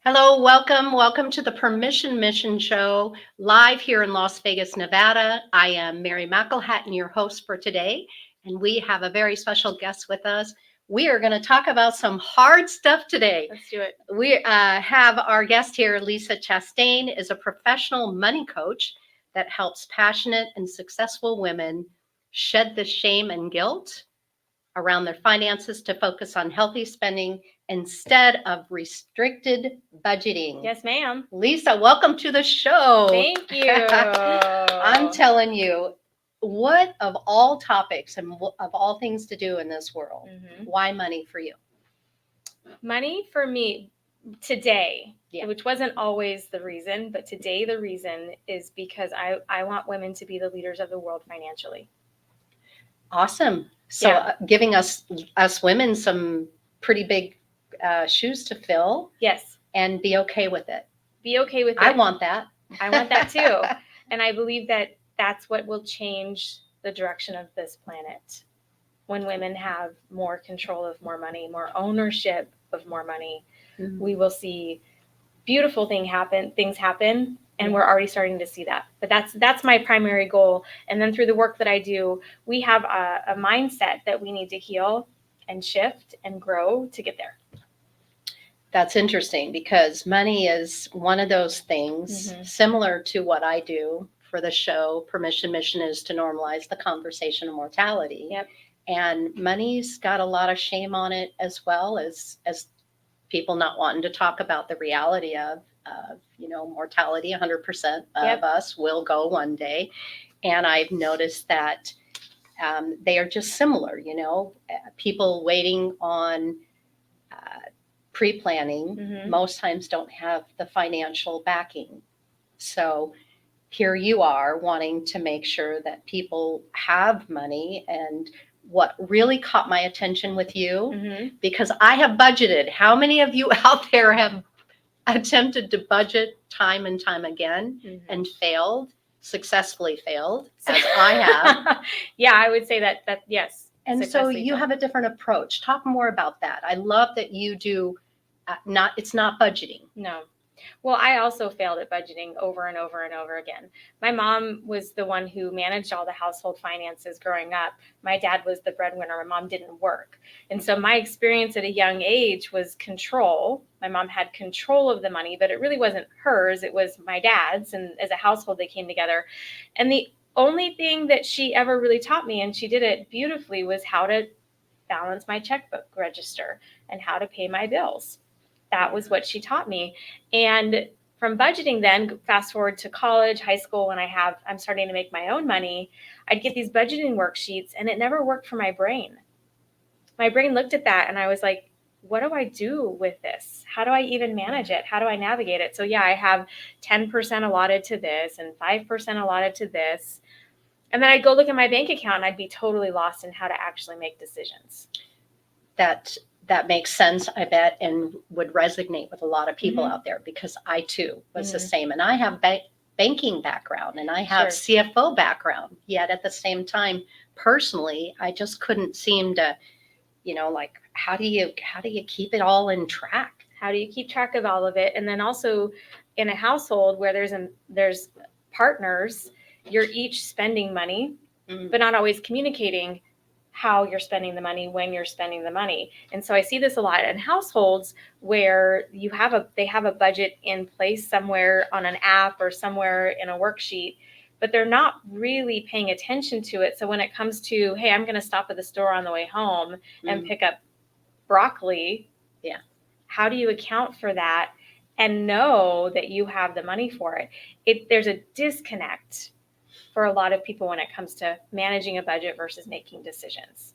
Hello, welcome to the Permission Mission Show, live here in Las Vegas, Nevada. I am Mary McElhatton, your host for today, and we have a very special guest with us. We are going to talk about some hard stuff today. Let's do it. We have our guest here, Lisa Chastain, is a professional money coach that helps passionate and successful women shed the shame and guilt around their finances to focus on healthy spending instead of restricted budgeting. Yes, ma'am. Lisa, welcome to the show. Thank you. I'm telling you, what of all topics and of all things to do in this world, why money for you? Money for me today, which wasn't always the reason, but today the reason is because I want women to be the leaders of the world financially. Awesome. So giving us women some pretty big shoes to fill. Yes. And be okay with it. Be okay with it. I want that. I want that too. And I believe that that's what will change the direction of this planet. When women have more control of more money, more ownership of more money, we will see beautiful things happen. And we're already starting to see that. But that's my primary goal. And then through the work that I do, we have a mindset that we need to heal and shift and grow to get there. That's interesting because money is one of those things similar to what I do for the show. Permission Mission is to normalize the conversation of mortality. Yep. And money's got a lot of shame on it as well as people not wanting to talk about the reality of mortality. 100% of us will go one day. And I've noticed that they are just similar, people waiting on pre-planning most times don't have the financial backing. So here you are wanting to make sure that people have money. And what really caught my attention with you, because I have budgeted. How many of you out there have attempted to budget time and time again and successfully failed, as I have? Yeah, I would say that yes. And so you have a different approach. Talk more about that. I love that you do it's not budgeting. No. Well, I also failed at budgeting over and over and over again. My mom was the one who managed all the household finances growing up. My dad was the breadwinner. My mom didn't work. And so my experience at a young age was control. My mom had control of the money, but it really wasn't hers. It was my dad's. And as a household, they came together. And the only thing that she ever really taught me, and she did it beautifully, was how to balance my checkbook register and how to pay my bills. That was what she taught me. And from budgeting then, fast forward to college, high school, when I'm starting to make my own money, I'd get these budgeting worksheets and it never worked for my brain. My brain looked at that and I was like, what do I do with this? How do I even manage it? How do I navigate it? So I have 10% allotted to this and 5% allotted to this. And then I'd go look at my bank account and I'd be totally lost in how to actually make decisions. That makes sense, I bet, and would resonate with a lot of people out there because I too was the same. And I have banking background and I have CFO background. Yet at the same time, personally, I just couldn't seem to, how do you keep it all in track? How do you keep track of all of it? And then also in a household where there's partners, you're each spending money, but not always communicating how you're spending the money, when you're spending the money. And so I see this a lot in households where they have a budget in place somewhere on an app or somewhere in a worksheet, but they're not really paying attention to it. So when it comes to, hey, I'm going to stop at the store on the way home and pick up broccoli. Yeah. How do you account for that and know that you have the money for it? There's a disconnect for a lot of people when it comes to managing a budget versus making decisions.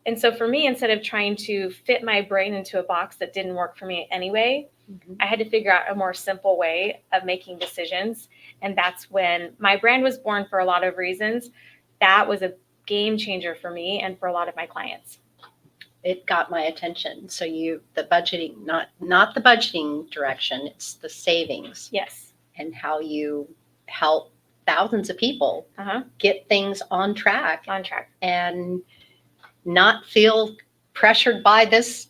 And so for me, instead of trying to fit my brain into a box that didn't work for me anyway, I had to figure out a more simple way of making decisions. And that's when my brand was born for a lot of reasons. That was a game changer for me and for a lot of my clients. It got my attention. So the budgeting, not the budgeting direction, it's the savings. Yes. And how you help thousands of people get things on track and not feel pressured by this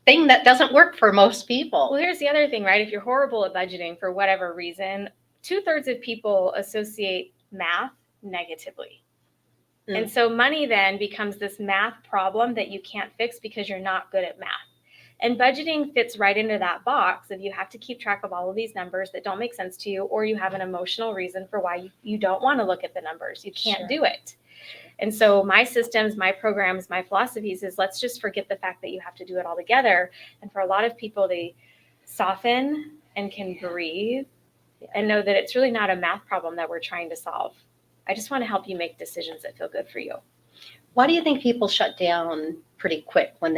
thing that doesn't work for most people. Well, here's the other thing, right? If you're horrible at budgeting for whatever reason, 2/3 of people associate math negatively. And so money then becomes this math problem that you can't fix because you're not good at math. And budgeting fits right into that box of you have to keep track of all of these numbers that don't make sense to you, or you have an emotional reason for why you don't want to look at the numbers. You can't do it. And so my systems, my programs, my philosophies is let's just forget the fact that you have to do it all together. And for a lot of people, they soften and can breathe and know that it's really not a math problem that we're trying to solve. I just want to help you make decisions that feel good for you. Why do you think people shut down pretty quick when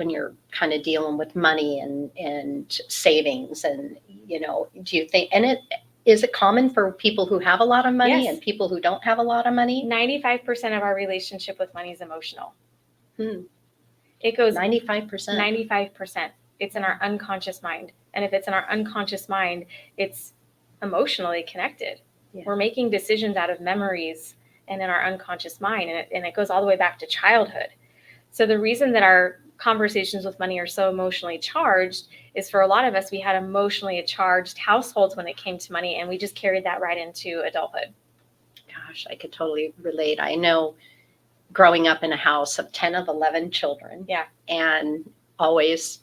you're kind of dealing with money and savings? And, do you think, and is it common for people who have a lot of money Yes. and people who don't have a lot of money? 95% of our relationship with money is emotional. It goes 95%. 95%. It's in our unconscious mind. And if it's in our unconscious mind, it's emotionally connected. Yeah. We're making decisions out of memories and in our unconscious mind. And it goes all the way back to childhood. So the reason that our conversations with money are so emotionally charged is for a lot of us, we had emotionally charged households when it came to money, and we just carried that right into adulthood. Gosh, I could totally relate. I know growing up in a house of 10 of 11 children. Yeah. And always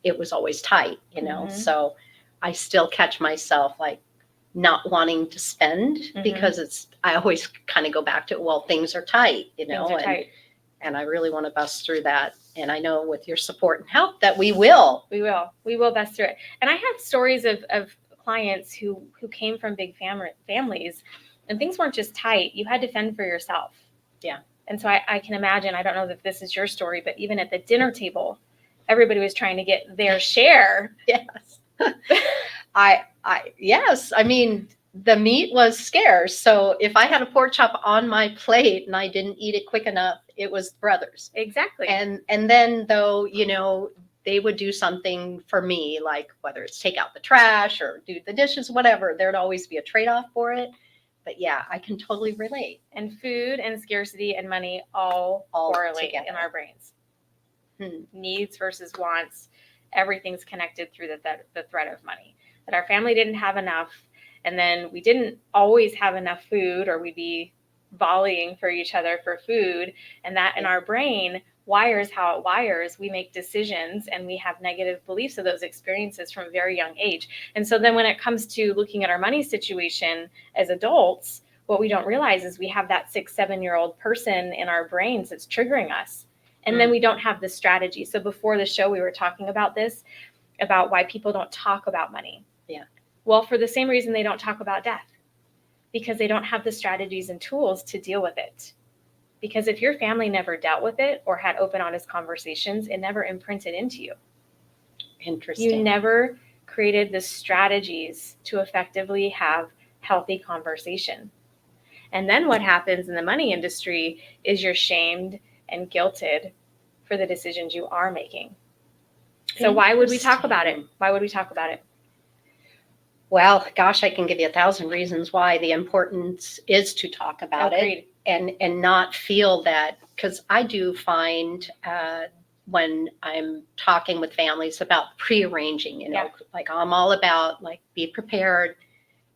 it was always tight, so I still catch myself like not wanting to spend because I always kind of go back to, well, things are tight, and I really want to bust through that. And I know with your support and help that we will bust through it. And I have stories of clients who came from big families, and things weren't just tight. You had to fend for yourself. Yeah. And so I can imagine, I don't know if this is your story, but even at the dinner table, everybody was trying to get their share. Yes. Yes. I mean, the meat was scarce. So if I had a pork chop on my plate and I didn't eat it quick enough, it was brothers. Exactly. And then though, they would do something for me, like whether it's take out the trash or do the dishes, whatever, there'd always be a trade-off for it. But yeah, I can totally relate. And food and scarcity and money all correlate together in our brains. Needs versus wants. Everything's connected through the thread of money. That our family didn't have enough, and then we didn't always have enough food, or we'd be volleying for each other for food, and that in our brain wires how it wires. We make decisions and we have negative beliefs of those experiences from a very young age. And so then when it comes to looking at our money situation as adults, what we don't realize is we have that 6-7-year-old person in our brains that's triggering us. And then we don't have the strategy. So before the show, we were talking about this, about why people don't talk about money. Yeah. Well, for the same reason they don't talk about death, because they don't have the strategies and tools to deal with it. Because if your family never dealt with it or had open, honest conversations, it never imprinted into you. Interesting. You never created the strategies to effectively have healthy conversation. And then what happens in the money industry is you're shamed and guilted for the decisions you are making. So why would we talk about it? Why would we talk about it? Well, gosh, I can give you 1,000 reasons why the importance is to talk about it and not feel that, because I do find when I'm talking with families about prearranging, like I'm all about like be prepared,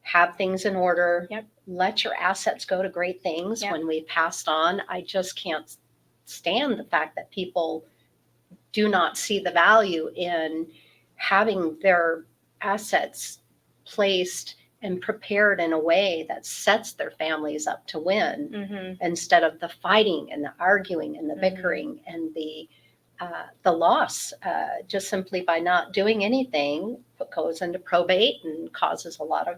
have things in order, let your assets go to great things when we've passed on. I just can't stand the fact that people do not see the value in having their assets placed and prepared in a way that sets their families up to win, instead of the fighting and the arguing and the bickering and the loss, just simply by not doing anything, goes into probate and causes a lot of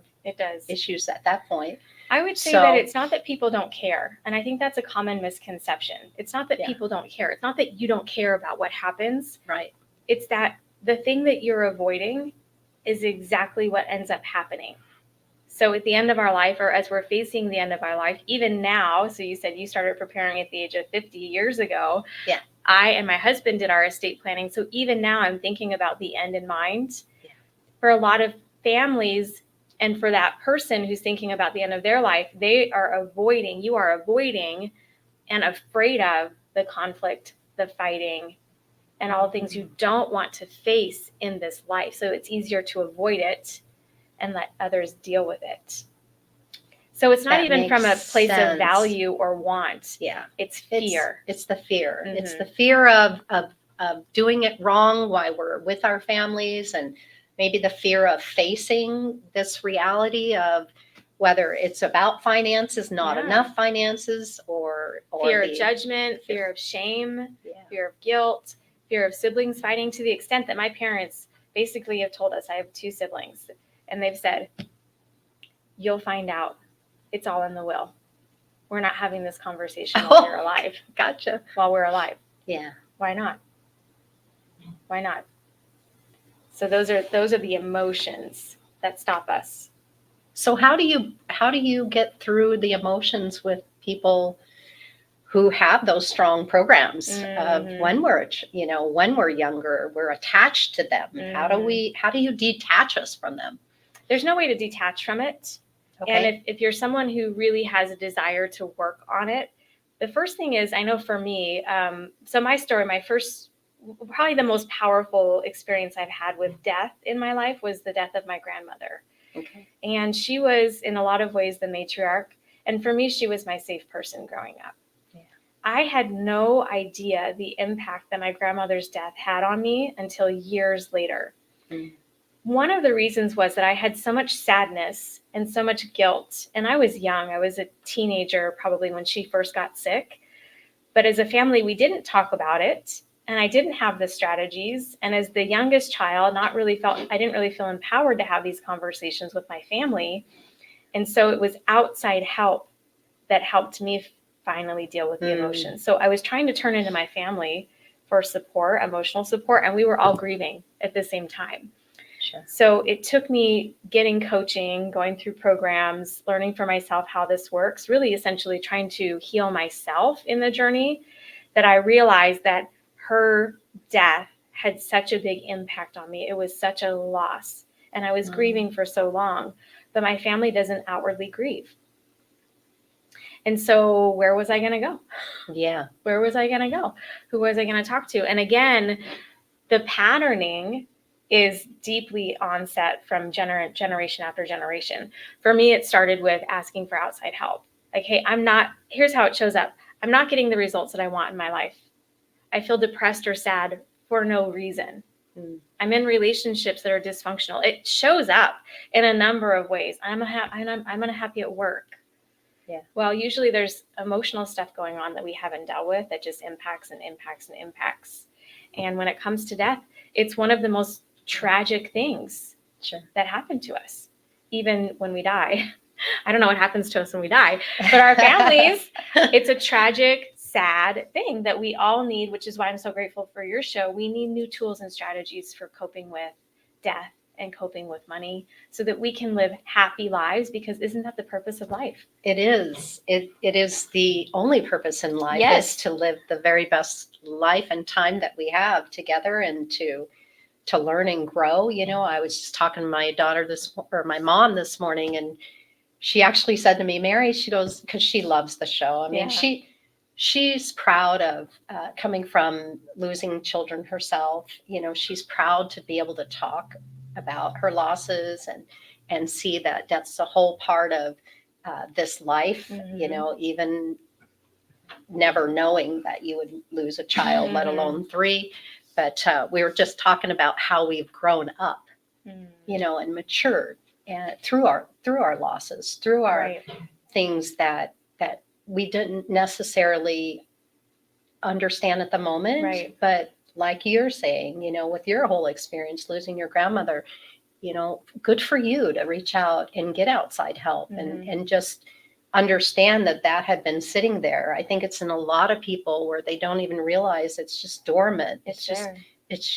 issues at that point. I would say that it's not that people don't care. And I think that's a common misconception. It's not that people don't care. It's not that you don't care about what happens. Right. It's that the thing that you're avoiding is exactly what ends up happening. So at the end of our life, or as we're facing the end of our life, even now, so you said you started preparing at the age of 50 years ago. Yeah. I and my husband did our estate planning. So even now I'm thinking about the end in mind. Yeah. For a lot of families, and for that person who's thinking about the end of their life, you are avoiding and afraid of the conflict, the fighting, and all the things you don't want to face in this life. So it's easier to avoid it and let others deal with it. So it's not That even from a makes place sense. of value or want. Yeah. It's fear. It's the fear. Mhm. It's the fear of doing it wrong while we're with our families, and maybe the fear of facing this reality of whether it's about finances, not Yeah. enough finances, or Fear the of judgment, fear of shame, Yeah. fear of guilt, fear of siblings fighting, to the extent that my parents basically have told us, I have 2 siblings, and they've said, you'll find out. It's all in the will. We're not having this conversation while you're alive. Gotcha. While we're alive. Yeah. Why not? Why not? So those are the emotions that stop us. So how do you get through the emotions with people who have those strong programs of when we're younger, we're attached to them? How do you detach us from them? There's no way to detach from it. Okay. And if you're someone who really has a desire to work on it, the first thing is, I know for me, so my story, probably the most powerful experience I've had with death in my life was the death of my grandmother. Okay. And she was in a lot of ways the matriarch. And for me, she was my safe person growing up. Yeah. I had no idea the impact that my grandmother's death had on me until years later. Mm. One of the reasons was that I had so much sadness and so much guilt. And I was young. I was a teenager probably when she first got sick. But as a family, we didn't talk about it. And I didn't have the strategies. And as the youngest child, I didn't really feel empowered to have these conversations with my family. And so it was outside help that helped me finally deal with the emotions. So I was trying to turn into my family for support, emotional support, and we were all grieving at the same time. Sure. So it took me getting coaching, going through programs, learning for myself how this works, really essentially trying to heal myself in the journey, that I realized that her death had such a big impact on me. It was such a loss, and I was grieving for so long, but my family doesn't outwardly grieve. And so where was I going to go? Yeah. Where was I going to go? Who was I going to talk to? And again, the patterning is deeply onset from generation after generation. For me, it started with asking for outside help. Like, hey, here's how it shows up. I'm not getting the results that I want in my life. I feel depressed or sad for no reason. I'm in relationships that are dysfunctional. It shows up in a number of ways. I'm unhappy at work. Yeah. Well, usually there's emotional stuff going on that we haven't dealt with that just impacts and impacts and impacts. And when it comes to death, it's one of the most tragic things that happen to us, even when we die. I don't know what happens to us when we die, but our families, it's a tragic, sad thing that we all need, which is why I'm so grateful for your show. We need new tools and strategies for coping with death and coping with money so that we can live happy lives, because isn't that the purpose of life? It is. It is the only purpose in life, is to live the very best life and time that we have together, and to learn and grow. I was just talking to my mom this morning, and she actually said to me, Mary, she goes, because she loves the show. I mean, she's proud of coming from losing children herself. She's proud to be able to talk about her losses and see that that's a whole part of this life, even never knowing that you would lose a child, let alone 3. But we were just talking about how we've grown up, and matured, and through our losses, through our things that we didn't necessarily understand at the moment. Right. But like you're saying, with your whole experience losing your grandmother, good for you to reach out and get outside help and just understand that had been sitting there. I think it's in a lot of people where they don't even realize it's just dormant. It's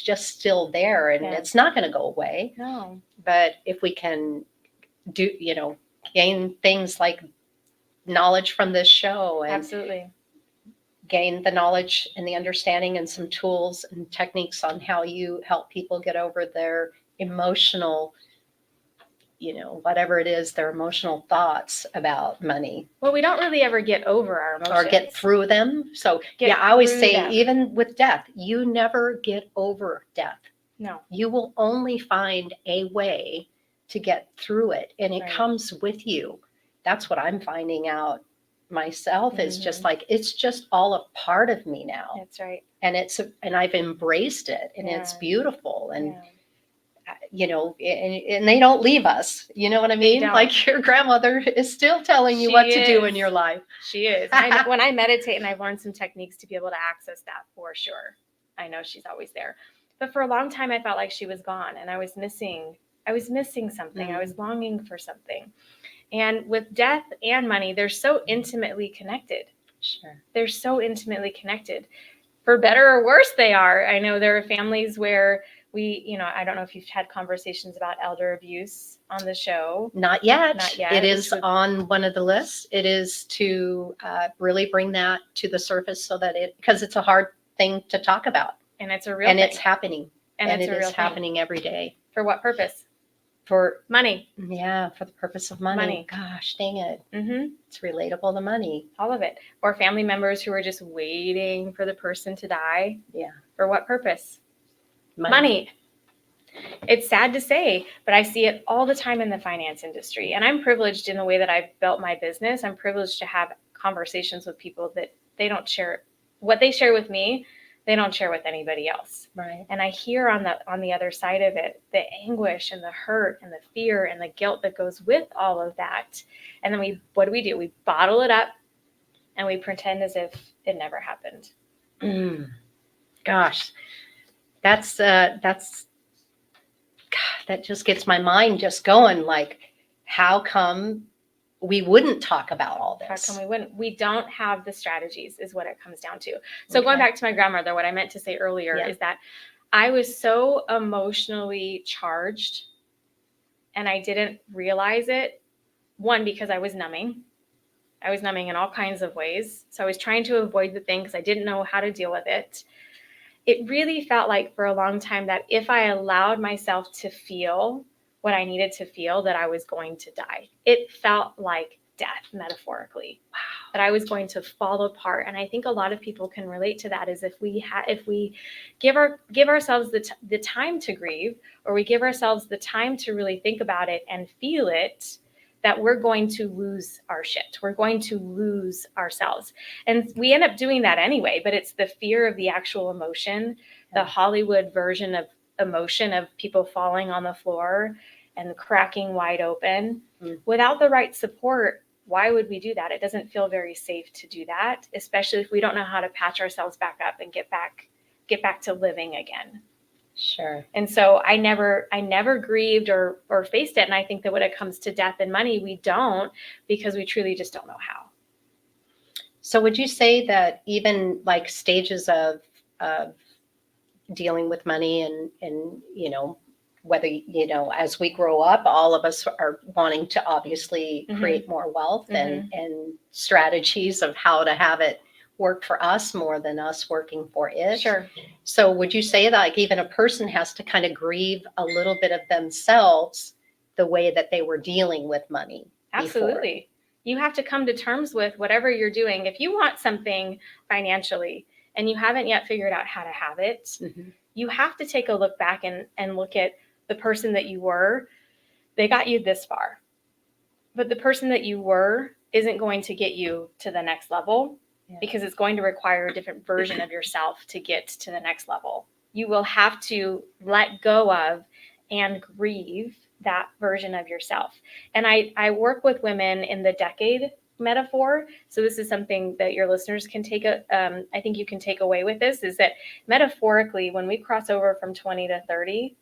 just still there, and it's not going to go away. No. But if we can gain things like knowledge from this show, and Absolutely gain the knowledge and the understanding and some tools and techniques on how you help people get over their emotional whatever it is, their emotional thoughts about money Well, we don't really ever get over our emotions. or get through them. So Get I always through say, them. even with death, you never get over death. No. You will only find a way to get through it, and it Right. comes with you. That's what I'm finding out myself, is just like, it's just all a part of me now. That's right. And I've embraced it, and it's beautiful. And and they don't leave us. You know what I mean? Like, your grandmother is still telling you what to do in your life. She is. When I meditate, and I've learned some techniques to be able to access that, for sure. I know she's always there. But for a long time, I felt like she was gone, and I was missing something. I was longing for something. And with death and money, they're so intimately connected. Sure. They're so intimately connected. For better or worse, they are. I know there are families where I don't know if you've had conversations about elder abuse on the show. Not yet. Not yet. It is on one of the lists. It is to really bring that to the surface, so that because it's a hard thing to talk about. And it's a real thing. thing. It's happening. And it is happening every day. For what purpose? For money. Yeah, for the purpose of money. Gosh, dang it. Mm-hmm. It's relatable to money. All of it. Or family members who are just waiting for the person to die. Yeah. For what purpose? Money. It's sad to say, but I see it all the time in the finance industry. And I'm privileged in the way that I've built my business. I'm privileged to have conversations with people that they don't share. What they share with me, they don't share with anybody else. Right. And I hear on the other side of it, the anguish and the hurt and the fear and the guilt that goes with all of that. And then what do? We bottle it up and we pretend as if it never happened. Gosh, that just gets my mind just going. Like, how come we wouldn't talk about all this? How come we wouldn't? We don't have the strategies, is what it comes down to. So going back to my grandmother, what I meant to say earlier is that I was so emotionally charged, and I didn't realize it. One, because I was numbing. I was numbing in all kinds of ways. So I was trying to avoid the thing because I didn't know how to deal with it. It really felt like for a long time that if I allowed myself to feel what I needed to feel, that I was going to die. It felt like death, metaphorically. Wow. That I was going to fall apart. And I think a lot of people can relate to that, is if we give ourselves the time to grieve, or we give ourselves the time to really think about it and feel it, that we're going to lose our shit. We're going to lose ourselves. And we end up doing that anyway, but it's the fear of the actual emotion, the Hollywood version of emotion of people falling on the floor and cracking wide open. Without the right support, why would we do that? It doesn't feel very safe to do that, especially if we don't know how to patch ourselves back up and get back to living again. Sure. And so I never grieved or faced it. And I think that when it comes to death and money, we don't, because we truly just don't know how. So would you say that even like stages of dealing with money and whether, as we grow up, all of us are wanting to obviously create more wealth and strategies of how to have it work for us more than us working for it. Sure. So would you say that like even a person has to kind of grieve a little bit of themselves, the way that they were dealing with money? Absolutely. You have to come to terms with whatever you're doing. If you want something financially and you haven't yet figured out how to have it, you have to take a look back and look at the person that you were. They got you this far, but the person that you were isn't going to get you to the next level. Because it's going to require a different version of yourself to get to the next level. You will have to let go of and grieve that version of yourself. And I work with women in the decade metaphor. So this is something that your listeners can I think you can take away with this, is that metaphorically, when we cross over from 20 to 30,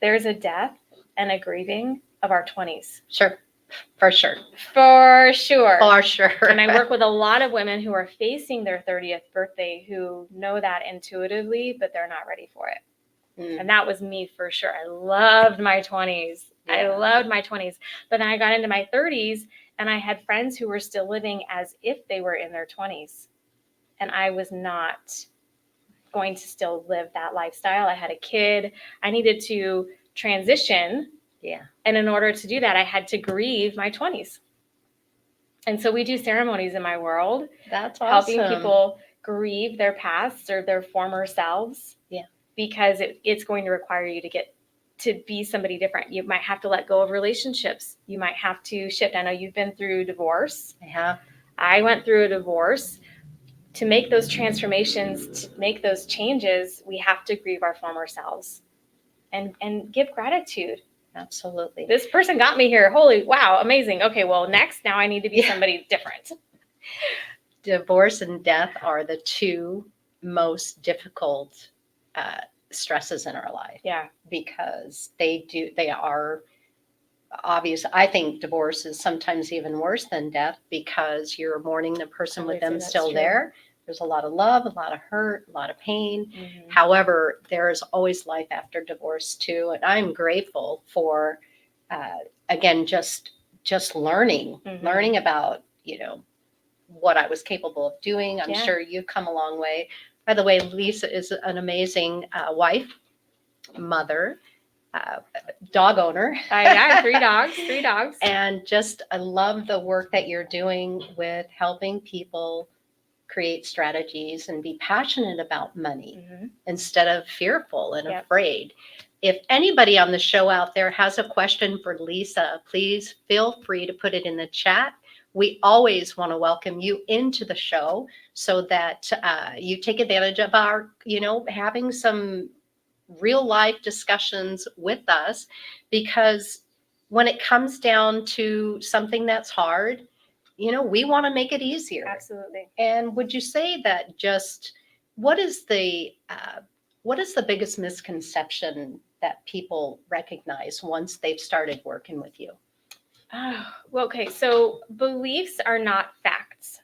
there's a death and a grieving of our 20s. Sure. For sure. For sure. For sure. And I work with a lot of women who are facing their 30th birthday who know that intuitively, but they're not ready for it. And that was me for sure. I loved my 20s. I loved my 20s. But then I got into my 30s and I had friends who were still living as if they were in their 20s. And I was not going to still live that lifestyle. I had a kid. I needed to transition Yeah. And in order to do that, I had to grieve my 20s. And so we do ceremonies in my world, That's helping awesome. people grieve their pasts or their former selves. Yeah. Because it's going to require you to get to be somebody different. You might have to let go of relationships. You might have to shift. I know you've been through divorce. I have. I went through a divorce. To make those transformations, to make those changes, we have to grieve our former selves and give gratitude. Absolutely. This person got me here. Holy wow, amazing. Okay, well, next, now I need to be somebody different. Divorce and death are the two most difficult stresses in our life. Yeah. Because they are obvious. I think divorce is sometimes even worse than death because you're mourning the person with them still there. There's a lot of love, a lot of hurt, a lot of pain. Mm-hmm. However, there is always life after divorce too. And I'm grateful for, again, just learning about, what I was capable of doing. I'm sure you've come a long way. By the way, Lisa is an amazing wife, mother, dog owner. I have 3 dogs. And I love the work that you're doing with helping people create strategies and be passionate about money instead of fearful and afraid. If anybody on the show out there has a question for Lisa, please feel free to put it in the chat. We always want to welcome you into the show so that you take advantage of our, having some real life discussions with us, because when it comes down to something that's hard, we want to make it easier. Absolutely. And would you say that what is the biggest misconception that people recognize once they've started working with you? Well, okay. So beliefs are not facts.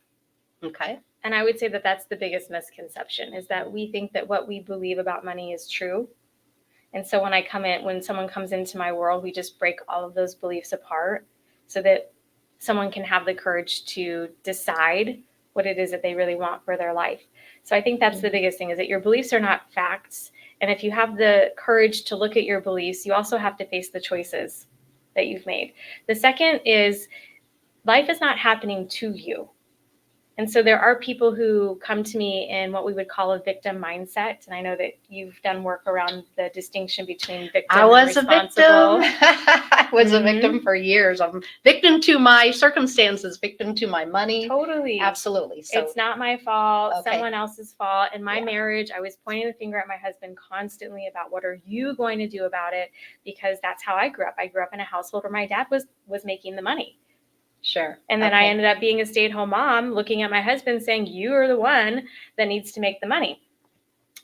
Okay. And I would say that that's the biggest misconception, is that we think that what we believe about money is true. And so when someone comes into my world, we just break all of those beliefs apart so that someone can have the courage to decide what it is that they really want for their life. So I think that's the biggest thing, is that your beliefs are not facts. And if you have the courage to look at your beliefs, you also have to face the choices that you've made. The second is, life is not happening to you. And so there are people who come to me in what we would call a victim mindset. And I know that you've done work around the distinction between victim and responsible. I was a victim for years. I'm victim to my circumstances, victim to my money. Totally. Absolutely. So it's not my fault, okay. Someone else's fault. In my marriage, I was pointing the finger at my husband constantly about, what are you going to do about it? Because that's how I grew up. I grew up in a household where my dad was making the money. Sure. And then I ended up being a stay-at-home mom, looking at my husband saying, you are the one that needs to make the money.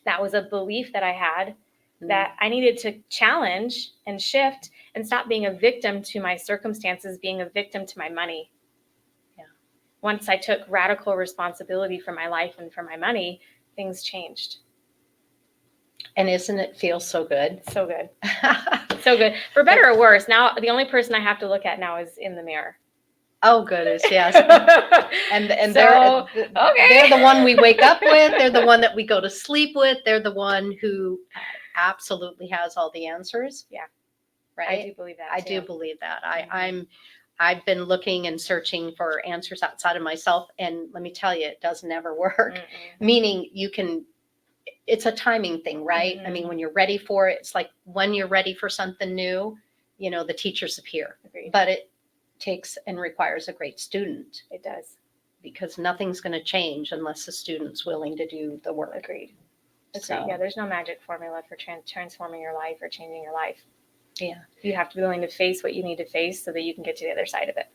That was a belief that I had that I needed to challenge and shift and stop being a victim to my circumstances, being a victim to my money. Yeah. Once I took radical responsibility for my life and for my money, things changed. And isn't it feel so good? So good. So good. For better or worse, now the only person I have to look at now is in the mirror. Oh, goodness, yes. And So, they're the one we wake up with. They're the one that we go to sleep with. They're the one who absolutely has all the answers. Yeah. Right? I do believe that. I do believe that. I've been looking and searching for answers outside of myself. And let me tell you, it does never work. Meaning it's a timing thing, right? I mean, when you're ready for it, it's like when you're ready for something new, the teachers appear. Agreed. But it takes and requires a great student. It does. Because nothing's going to change unless the student's willing to do the work. Agreed. So, yeah, there's no magic formula for transforming your life or changing your life. Yeah. You have to be willing to face what you need to face so that you can get to the other side of it.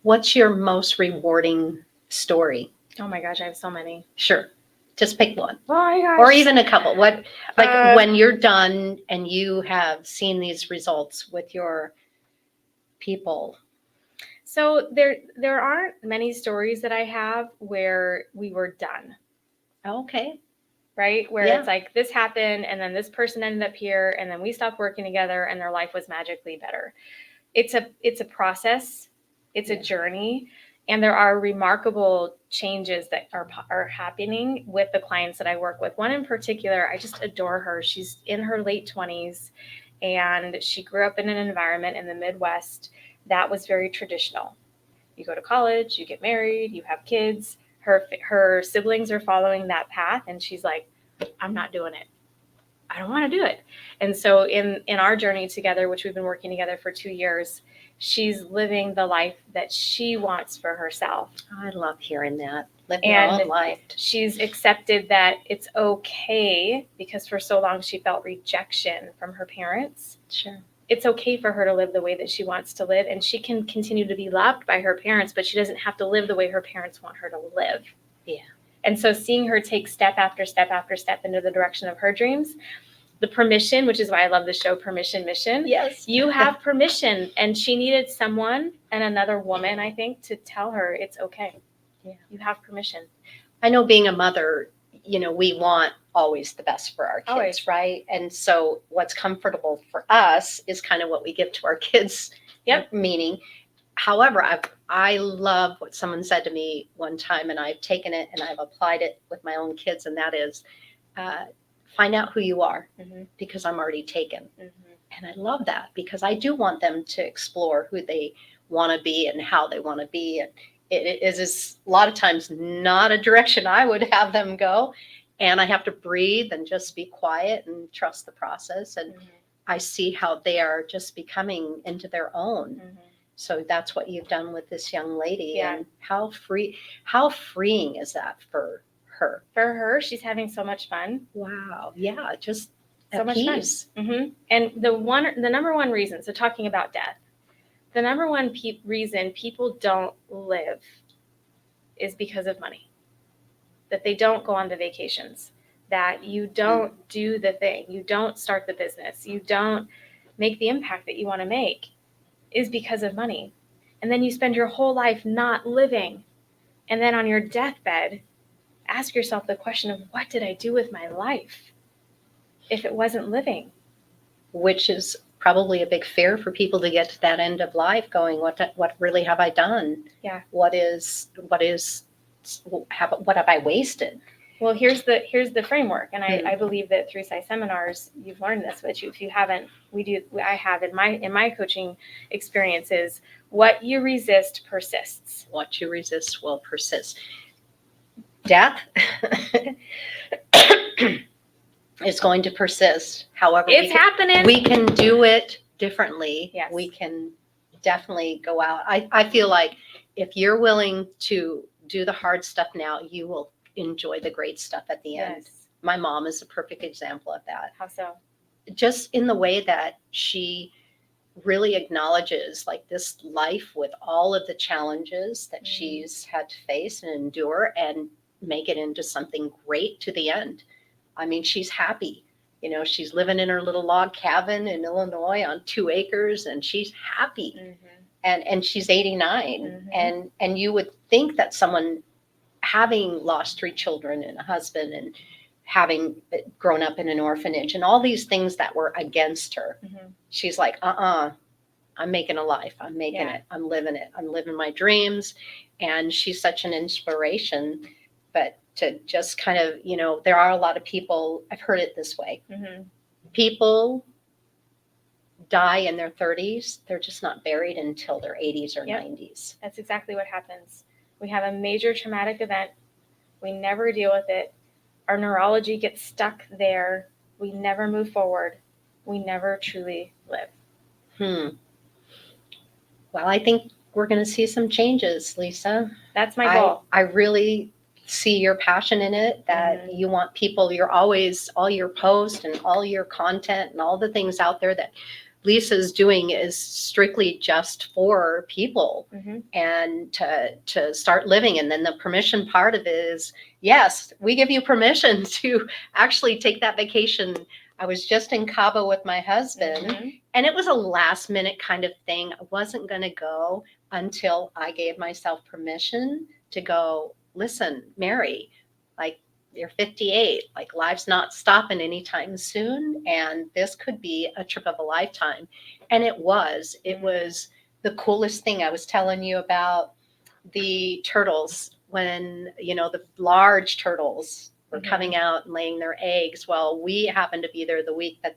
What's your most rewarding story? Oh my gosh, I have so many. Sure. Just pick one. Oh my gosh. Or even a couple. When you're done and you have seen these results with your people? So there aren't many stories that I have where we were done. Okay. Right? Where it's like this happened and then this person ended up here and then we stopped working together and their life was magically better. It's a process. It's a journey. And there are remarkable changes that are happening with the clients that I work with. One in particular, I just adore her. She's in her late 20s And she grew up in an environment in the Midwest that was very traditional. You go to college, you get married, you have kids. Her siblings are following that path, and she's like, I'm not doing it. I don't want to do it. And so in our journey together, which we've been working together for 2 years, she's living the life that she wants for herself. I love hearing that. Living your own life. She's accepted that it's okay, because for so long she felt rejection from her parents. Sure. It's okay for her to live the way that she wants to live, and she can continue to be loved by her parents, but she doesn't have to live the way her parents want her to live. Yeah. And so seeing her take step after step after step into the direction of her dreams, the permission, which is why I love the show Permission Mission. Yes. You have permission. And she needed someone, and another woman, I think, to tell her it's okay. Yeah. You have permission. I know, being a mother, we want always the best for our kids, Always. Right? And so what's comfortable for us is kind of what we give to our kids. Yep. Meaning, however, I love what someone said to me one time, and I've taken it and I've applied it with my own kids, and that is, find out who you are, because I'm already taken. And I love that, because I do want them to explore who they want to be and how they want to be. And it is a lot of times not a direction I would have them go. And I have to breathe and just be quiet and trust the process. And I see how they are just becoming into their own. So that's what you've done with this young lady. Yeah. And how freeing is that for her? For her, she's having so much fun. Wow. Yeah. Just so much peace. Fun. And the number one reason, so talking about death, the number one reason people don't live is because of money. That they don't go on the vacations, that you don't do the thing, you don't start the business, you don't make the impact that you want to make, is because of money. And then you spend your whole life not living. And then on your deathbed, ask yourself the question of, what did I do with my life if it wasn't living? Which is probably a big fear for people to get to that end of life, going, what really have I done? Yeah. What have I wasted? Well, here's the framework, and I believe that through Sai seminars you've learned this, but if you haven't, I have in my coaching experiences. What you resist persists. What you resist will persist. Death is going to persist. However, it's happening. We can do it differently. Yes. We can definitely go out. I feel like if you're willing to do the hard stuff now, you will enjoy the great stuff at the end. Yes. My mom is a perfect example of that. How so? Just in the way that she really acknowledges, like, this life with all of the challenges that she's had to face and endure, and make it into something great to the end. I mean, she's happy. She's living in her little log cabin in Illinois on 2 acres, and she's happy. And she's 89. And you would think that someone having lost 3 children and a husband, and having grown up in an orphanage, and all these things that were against her, she's like, I'm making a life. I'm making it. I'm living it. I'm living my dreams. And she's such an inspiration. But to just kind of, there are a lot of people, I've heard it this way. People die in their 30s. They're just not buried until their 80s or 90s. That's exactly what happens. We have a major traumatic event. We never deal with it. Our neurology gets stuck there. We never move forward. We never truly live. Well, I think we're going to see some changes, Lisa. That's my goal. I really see your passion in it, that you want people, you're always, all your posts and all your content and all the things out there that Lisa's doing is strictly just for people, and to start living. And then the permission part of it is, yes, we give you permission to actually take that vacation. I was just in Cabo with my husband, and it was a last minute kind of thing. I wasn't going to go until I gave myself permission to go. Listen, Mary, like, you're 58, like, life's not stopping anytime soon, and this could be a trip of a lifetime. And it was the coolest thing. I was telling you about the turtles, when, the large turtles were coming out and laying their eggs. Well, we happened to be there the week that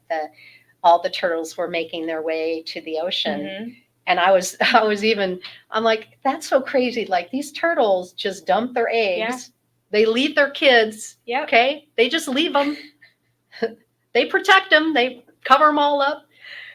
all the turtles were making their way to the ocean. Mhm. And I'm like, that's so crazy. Like these turtles just dump their eggs. Yeah. They leave their kids. Yep. Okay. They just leave them. They protect them. They cover them all up.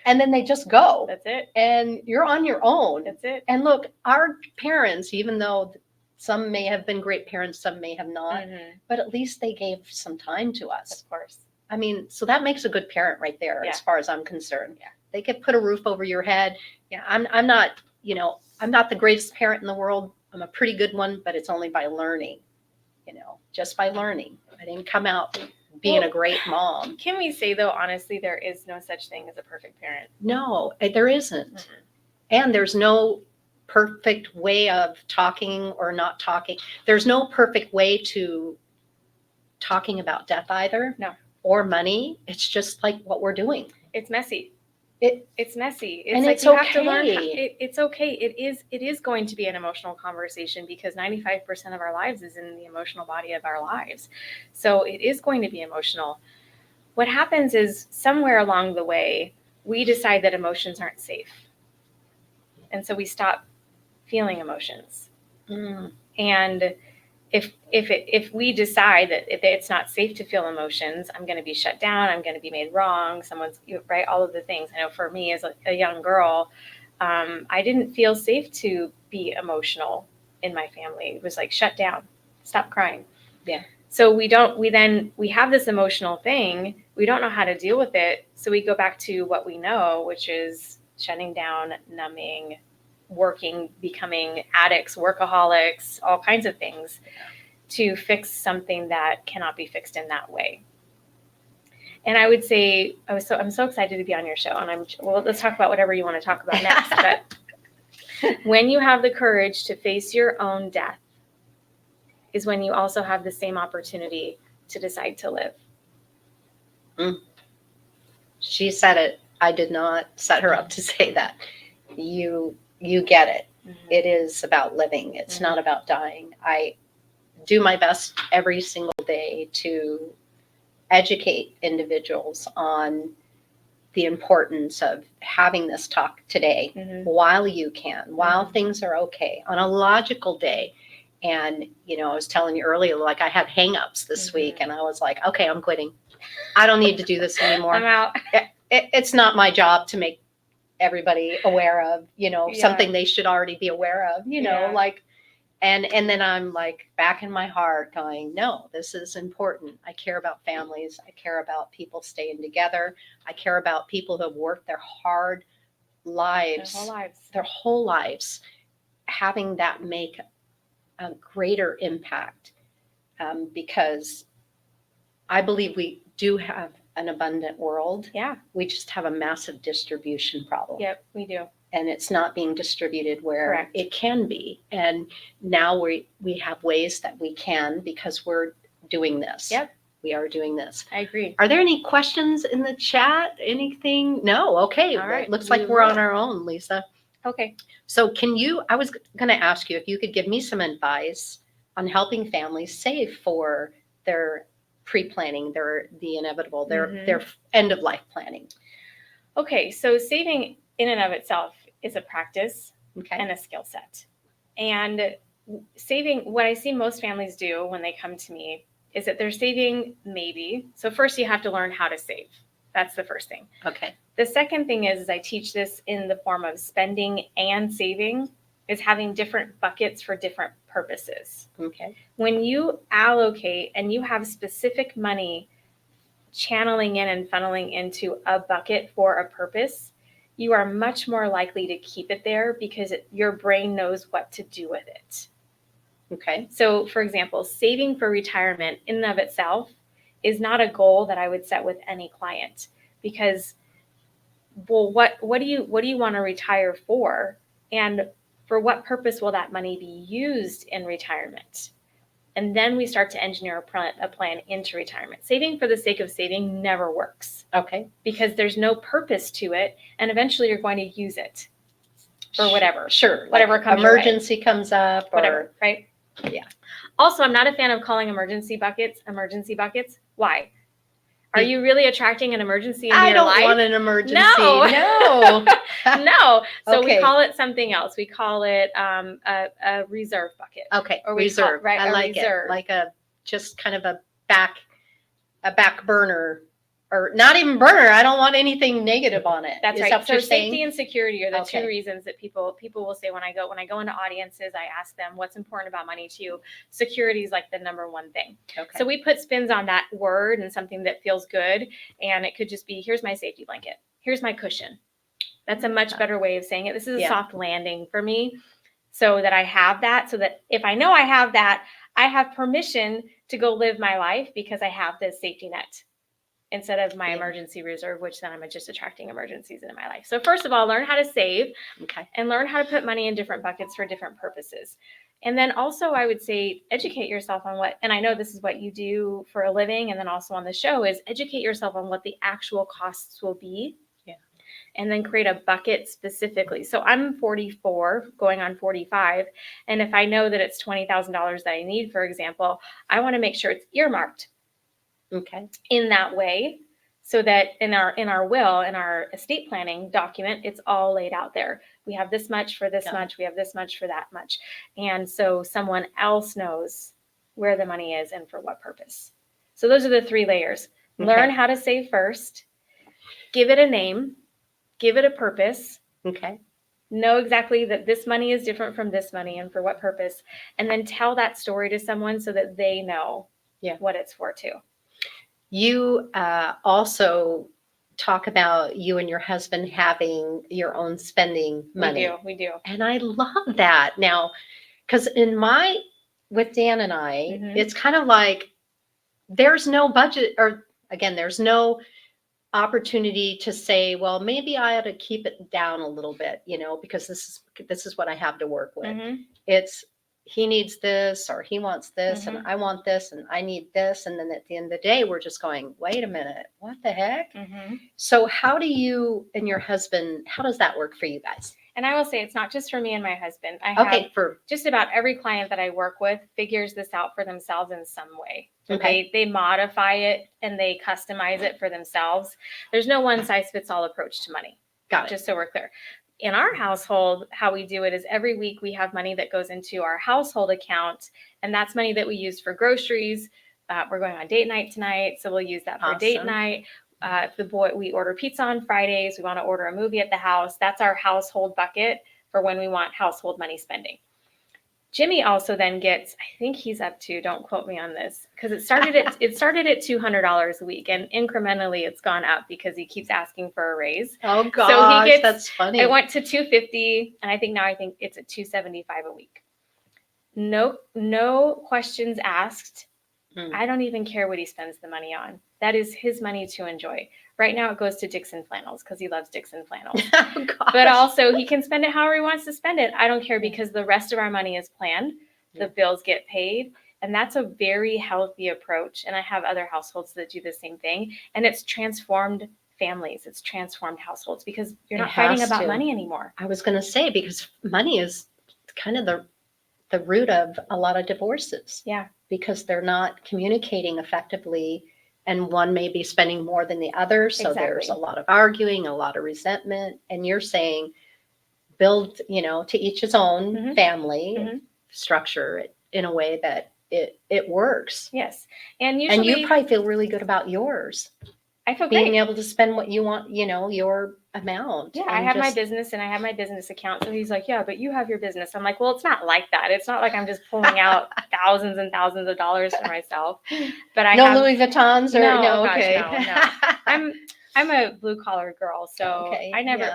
And then they just go. That's it. And you're on your own. That's it. And look, our parents, even though some may have been great parents, some may have not, but at least they gave some time to us. Of course. I mean, so that makes a good parent right there, Yeah. as far as I'm concerned. Yeah. They could put a roof over your head. Yeah, I'm not, I'm not the greatest parent in the world. I'm a pretty good one, but it's only by learning, just by learning. I didn't come out being a great mom. Can we say, though, honestly, there is no such thing as a perfect parent? No, there isn't. And there's no perfect way of talking or not talking. There's no perfect way to talking about death either. No. Or money. It's just like what we're doing. It's messy. It's messy. And like it's you okay. have to learn. It's okay. It is going to be an emotional conversation because 95% of our lives is in the emotional body of our lives. So it is going to be emotional. What happens is somewhere along the way, we decide that emotions aren't safe. And so we stop feeling emotions. And if we decide that if it's not safe to feel emotions, I'm going to be shut down, I'm going to be made wrong, someone's right, all of the things. I know for me as a young girl, I didn't feel safe to be emotional in my family. It was like, shut down, stop crying. Yeah. So we have this emotional thing. We don't know how to deal with it. So we go back to what we know, which is shutting down, numbing, working, becoming addicts, workaholics, all kinds of things to fix something that cannot be fixed in that way. And I would say I'm so excited to be on your show, and let's talk about whatever you want to talk about next. But when you have the courage to face your own death is when you also have the same opportunity to decide to live. She said it. I did not set her up to say that. You get it. It is about living. It's not about dying. I do my best every single day to educate individuals on the importance of having this talk today while you can, while things are okay, on a logical day. And, I was telling you earlier, like I had hangups this week and I was like, okay, I'm quitting. I don't need to do this anymore. I'm out. It's not my job to make everybody aware of, something they should already be aware of, like, and then I'm like back in my heart going, no, this is important. I care about families. I care about people staying together. I care about people who have worked their whole lives, having that make a greater impact, because I believe we do have an abundant world. Yeah. We just have a massive distribution problem. Yep, we do. And it's not being distributed where Correct. It can be. And now we have ways that we can, because we're doing this. Yep. We are doing this. I agree. Are there any questions in the chat? Anything? No. Okay. All right. Looks like we're on our own, Lisa. Okay. So I was going to ask you if you could give me some advice on helping families save for their pre-planning, the inevitable, their end of life planning. Okay, so saving in and of itself is a practice Okay. and a skill set. And saving, what I see most families do when they come to me is that they're saving maybe. So first you have to learn how to save. That's the first thing. Okay. The second thing is I teach this in the form of spending and saving, is having different buckets for different purposes. Okay. When you allocate and you have specific money channeling in and funneling into a bucket for a purpose, you are much more likely to keep it there because your brain knows what to do with it. Okay. So, for example, saving for retirement in and of itself is not a goal that I would set with any client, because, well, what do you want to retire for, and for what purpose will that money be used in retirement? And then we start to engineer a plan into retirement. Saving for the sake of saving never works. Okay. Because there's no purpose to it, and eventually you're going to use it for whatever. Sure. Whatever like comes your way. emergency comes up. Whatever, right? Yeah. Also, I'm not a fan of calling emergency buckets. Why? Are you really attracting an emergency into I your don't life? want an emergency. No. No. No. So we Okay. call it something else. We call it a reserve bucket. Okay. Or we Reserve. right, I a like reserve. it. Like just kind of a back burner, or not even burner. I don't want anything negative on it. That's Is right. that what So you're safety saying? and security are the Okay. two reasons that people will say when I go into audiences, I ask them what's important about money to you. Security is like the number one thing. Okay. So we put spins on that word and something that feels good, and it could just be, here's my safety blanket, here's my cushion. That's a much better way of saying it. This is a soft landing for me, so that I have that, so that if I know I have that, I have permission to go live my life because I have this safety net instead of my emergency reserve, which then I'm just attracting emergencies into my life. So first of all, learn how to save, and learn how to put money in different buckets for different purposes. And then also I would say educate yourself on what, and I know this is what you do for a living, and then also on the show, is educate yourself on what the actual costs will be. And then create a bucket specifically. So I'm 44, going on 45. And if I know that it's $20,000 that I need, for example, I want to make sure it's earmarked in that way, so that in our will, in our estate planning document, it's all laid out there. We have this much for this much, we have this much for that much. And so someone else knows where the money is and for what purpose. So those are the three layers. Learn how to save first, give it a name, give it a purpose. Know exactly that this money is different from this money and for what purpose. And then tell that story to someone so that they know what it's for too. You also talk about you and your husband having your own spending money. We do. And I love that. Now, because with Dan and I, it's kind of like there's no budget, or again, there's no opportunity to say, well, maybe I ought to keep it down a little bit, because this is what I have to work with. It's he needs this, or he wants this, and I want this, and I need this. And then at the end of the day, we're just going, wait a minute, what the heck? So how do you and your husband, how does that work for you guys? And I will say it's not just for me and my husband. I have for just about every client that I work with figures this out for themselves in some way. So they modify it and they customize it for themselves. There's no one size fits all approach to money. Got it. Just so we're clear. In our household, how we do it is every week we have money that goes into our household account, and that's money that we use for groceries. We're going on date night tonight, so we'll use that for date night. If we order pizza on Fridays, we want to order a movie at the house. That's our household bucket for when we want household money spending. Jimmy also then gets, I think he's up to, don't quote me on this, because it started at $200 a week, and incrementally it's gone up because he keeps asking for a raise. Oh gosh, that's funny. It went to $250, and I think it's at $275 a week. No questions asked. I don't even care what he spends the money on. That is his money to enjoy. Right now it goes to Dixon flannels because he loves Dixon flannels. Oh, but also he can spend it however he wants to spend it. I don't care, because the rest of our money is planned. The bills get paid. And that's a very healthy approach. And I have other households that do the same thing. And it's transformed families. It's transformed households because you're not fighting about money anymore. I was going to say, because money is kind of the root of a lot of divorces. Yeah. Because they're not communicating effectively, and one may be spending more than the other. So there's a lot of arguing, a lot of resentment. And you're saying build, to each his own family, structure it in a way that it works. Yes. And you probably feel really good about yours. I feel being great. able to spend what you want, your amount. Yeah, I have my business and I have my business account. So he's like, yeah, but you have your business. I'm like, well, it's not like that. It's not like I'm just pulling out thousands and thousands of dollars for myself. But I have Louis Vuittons or no. I'm a blue collar girl. So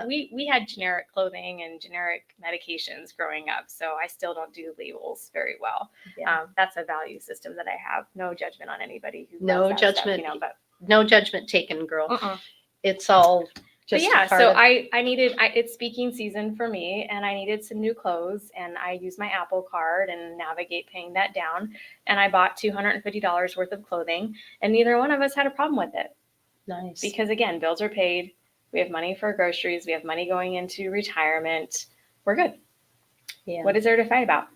we had generic clothing and generic medications growing up. So I still don't do labels very well. Yeah. That's a value system that I have. No judgment on anybody who no loves judgment. Stuff, but no judgment taken, girl. It's all just so I needed, it's speaking season for me, and I needed some new clothes, and I used my Apple card and navigate paying that down. And I bought $250 worth of clothing, and neither one of us had a problem with it. Nice. Because again, bills are paid. We have money for groceries. We have money going into retirement. We're good. Yeah. What is there to fight about?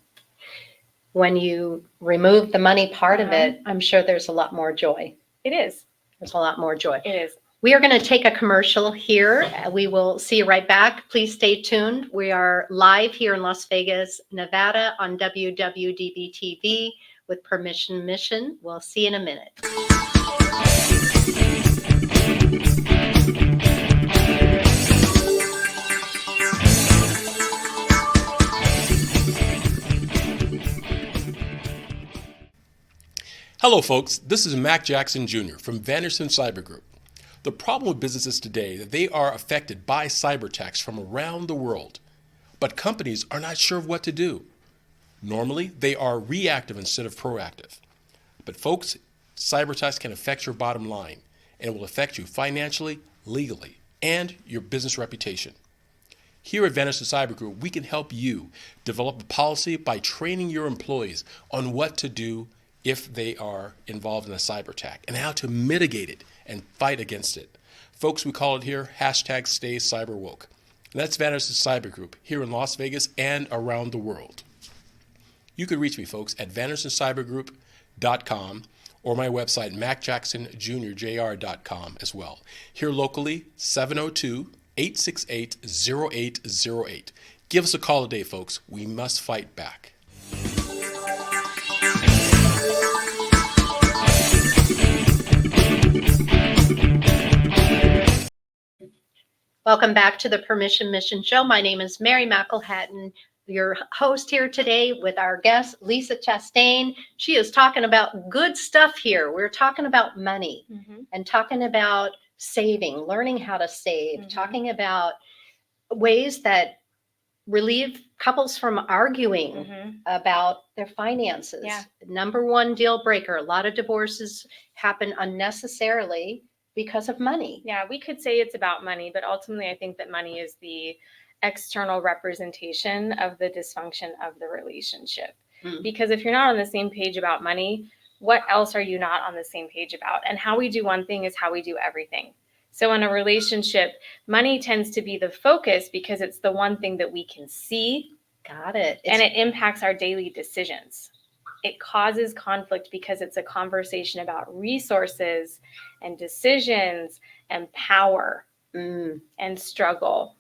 When you remove the money part of it, I'm sure there's a lot more joy. It is. There's a lot more joy. It is. We are going to take a commercial here. We will see you right back. Please stay tuned. We are live here in Las Vegas, Nevada on WWDBTV with Permission Mission. We'll see you in a minute. Hello, folks. This is Mac Jackson Jr. from Vanderson Cyber Group. The problem with businesses today is that they are affected by cyber attacks from around the world, but companies are not sure of what to do. Normally, they are reactive instead of proactive. But folks, cyber attacks can affect your bottom line, and it will affect you financially, legally, and your business reputation. Here at Vanderson Cyber Group, we can help you develop a policy by training your employees on what to do if they are involved in a cyber attack and how to mitigate it and fight against it. Folks, we call it here #StayCyberWoke. And that's Vanderson Cyber Group here in Las Vegas and around the world. You can reach me, folks, at VandersonCyberGroup.com or my website, MacJacksonJr.com as well. Here locally, 702-868-0808. Give us a call today, folks. We must fight back. Welcome back to the Permission Mission Show. My name is Mary McElhatton, your host here today with our guest, Lisa Chastain. She is talking about good stuff here. We're talking about money and talking about saving, learning how to save, talking about ways that relieve couples from arguing about their finances. Yeah. Number one deal breaker. A lot of divorces happen unnecessarily because of money. Yeah, we could say it's about money, but ultimately I think that money is the external representation of the dysfunction of the relationship. Because if you're not on the same page about money, what else are you not on the same page about? And how we do one thing is how we do everything. So in a relationship, money tends to be the focus because it's the one thing that we can see. Got it. And it impacts our daily decisions. It causes conflict because it's a conversation about resources and decisions and power and struggle.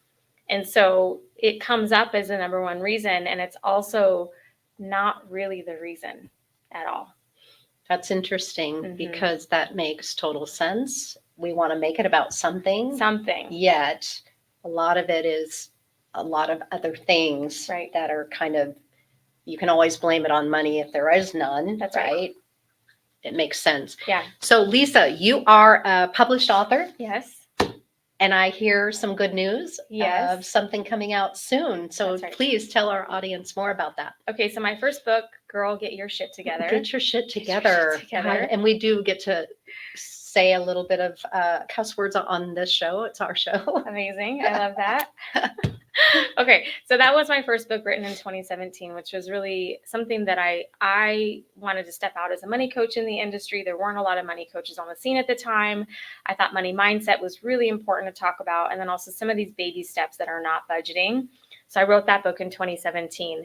And so it comes up as the number one reason, and it's also not really the reason at all. That's interesting because that makes total sense. We want to make it about something. Yet a lot of it is a lot of other things that are kind of, you can always blame it on money if there is none. That's right. It makes sense. Yeah. So Lisa, you are a published author. Yes. And I hear some good news Yes. of something coming out soon. So please tell our audience more about that. Okay. So my first book, Girl, Get Your Shit Together. Get your shit together. And we do get to say a little bit of cuss words on this show. It's our show. Amazing. I love that. Okay. So that was my first book written in 2017, which was really something that I wanted to step out as a money coach in the industry. There weren't a lot of money coaches on the scene at the time. I thought money mindset was really important to talk about. And then also some of these baby steps that are not budgeting. So I wrote that book in 2017.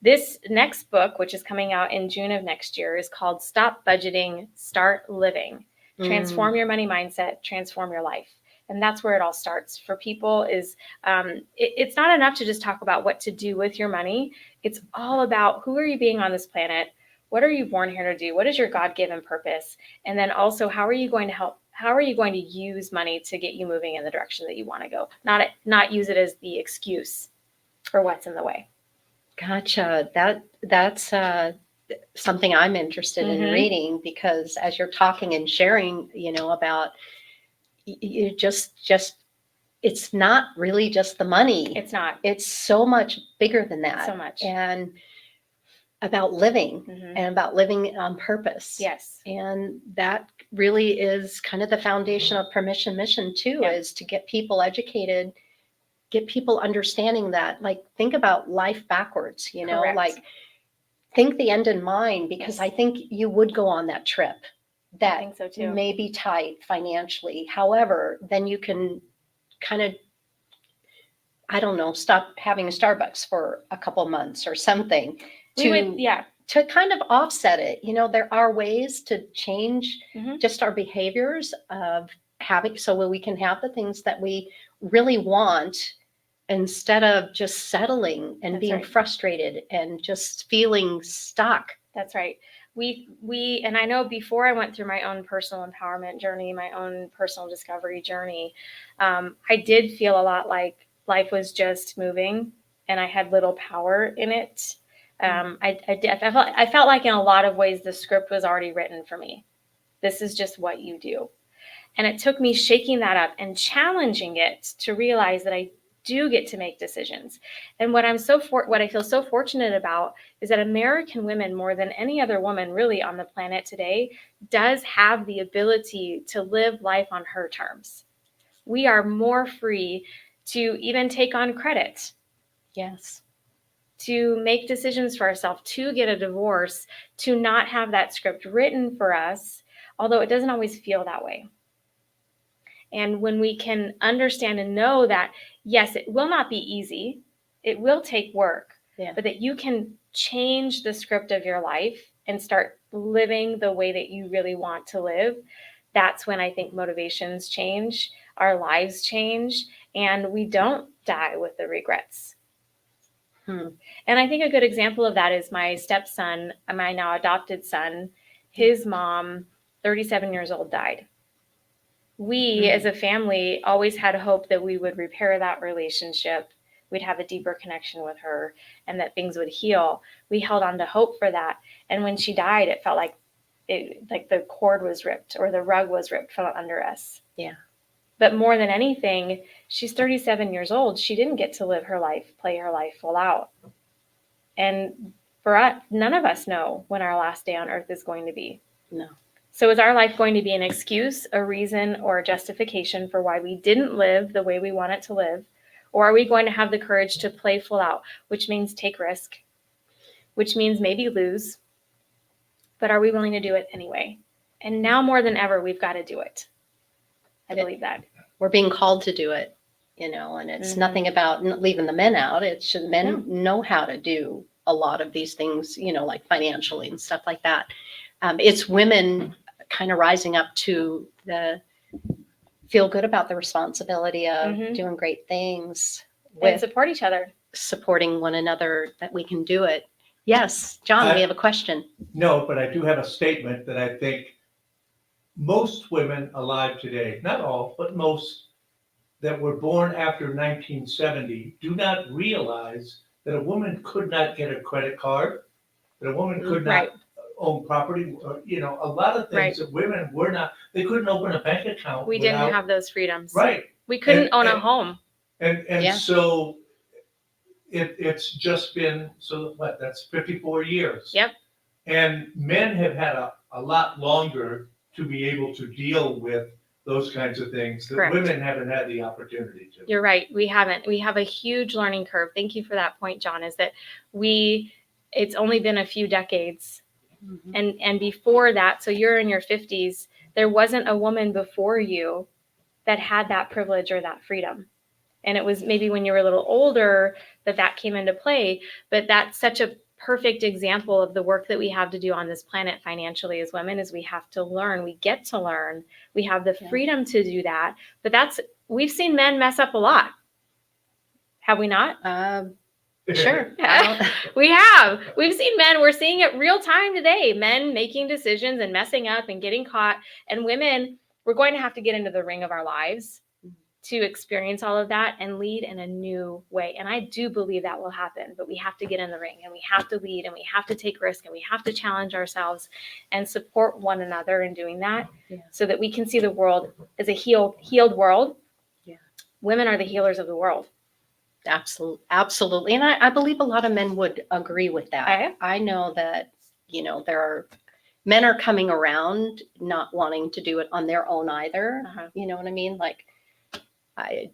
This next book, which is coming out in June of next year, is called Stop Budgeting, Start Living. Transform your money mindset, transform your life. And that's where it all starts for people is it's not enough to just talk about what to do with your money. It's all about who are you being on this planet? What are you born here to do? What is your God-given purpose? And then also, how are you going to help? How are you going to use money to get you moving in the direction that you want to go? Not use it as the excuse for what's in the way. Gotcha. That's something I'm interested in reading because as you're talking and sharing, about you just it's not really just the money. It's not. It's so much bigger than that. So much. And about living and about living on purpose. Yes. And that really is kind of the foundation of Permission Mission too, is to get people educated, get people understanding that, think about life backwards, Correct. Think the end in mind, because I think you would go on that trip that I think so too. may be tight financially. However, then you can kind of, I don't know, stop having a Starbucks for a couple months or something. to kind of offset it. There are ways to change Mhm. just our behaviors of having, so we can have the things that we really want instead of just settling and That's being right. frustrated and just feeling stuck. That's right. And I know before I went through my own personal empowerment journey, my own personal discovery journey, I did feel a lot like life was just moving and I had little power in it. I felt like in a lot of ways the script was already written for me. This is just what you do. And it took me shaking that up and challenging it to realize that I do get to make decisions. And what I feel so fortunate about is that American women, more than any other woman really on the planet today, does have the ability to live life on her terms. We are more free to even take on credit, Yes. to make decisions for ourselves, to get a divorce, to not have that script written for us, although it doesn't always feel that way. And when we can understand and know that, yes, it will not be easy, it will take work, but that you can change the script of your life and start living the way that you really want to live, that's when I think motivations change, our lives change, and we don't die with the regrets. And I think a good example of that is my stepson, my now adopted son. His mom, 37 years old, died. We as a family always had hope that we would repair that relationship. We'd have a deeper connection with her and that things would heal. We held on to hope for that. And when she died, it felt like the cord was ripped or the rug was ripped from under us. Yeah. But more than anything, she's 37 years old. She didn't get to live her life, play her life full out. And for us, none of us know when our last day on earth is going to be. No. So is our life going to be an excuse, a reason, or a justification for why we didn't live the way we want it to live? Or are we going to have the courage to play full out, which means take risk, which means maybe lose, but are we willing to do it anyway? And now more than ever, we've got to do it. I believe that. We're being called to do it, and it's nothing about leaving the men out. It's just men know how to do a lot of these things, like financially and stuff like that. It's women kind of rising up to feel good about the responsibility of doing great things And support each other. Supporting one another, that we can do it. Yes, John, we have a question. No, but I do have a statement that I think most women alive today, not all, but most that were born after 1970 do not realize that a woman could not get a credit card, that a woman could not own property, a lot of things that women were not, they couldn't open a bank account. We didn't have those freedoms. Right. We couldn't own a home. So it's just been, that's 54 years. Yep. And men have had a lot longer to be able to deal with those kinds of things that women haven't had the opportunity to. You're right. We haven't. We have a huge learning curve. Thank you for that point, John, is that it's only been a few decades. And before that, so you're in your 50s, there wasn't a woman before you that had that privilege or that freedom. And it was maybe when you were a little older that came into play, but that's such a perfect example of the work that we have to do on this planet financially as women. Is we have to learn, we get to learn, we have the freedom to do that. But we've seen men mess up a lot. Have we not? Sure. We have. We've seen men, we're seeing it real time today, men making decisions and messing up and getting caught. And women, we're going to have to get into the ring of our lives to experience all of that and lead in a new way. And I do believe that will happen, but we have to get in the ring and we have to lead and we have to take risk and we have to challenge ourselves and support one another in doing that so that we can see the world as a healed world. Yeah. Women are the healers of the world. Absolutely. And I believe a lot of men would agree with that. I know that, men are coming around not wanting to do it on their own either. You know what I mean? Like, I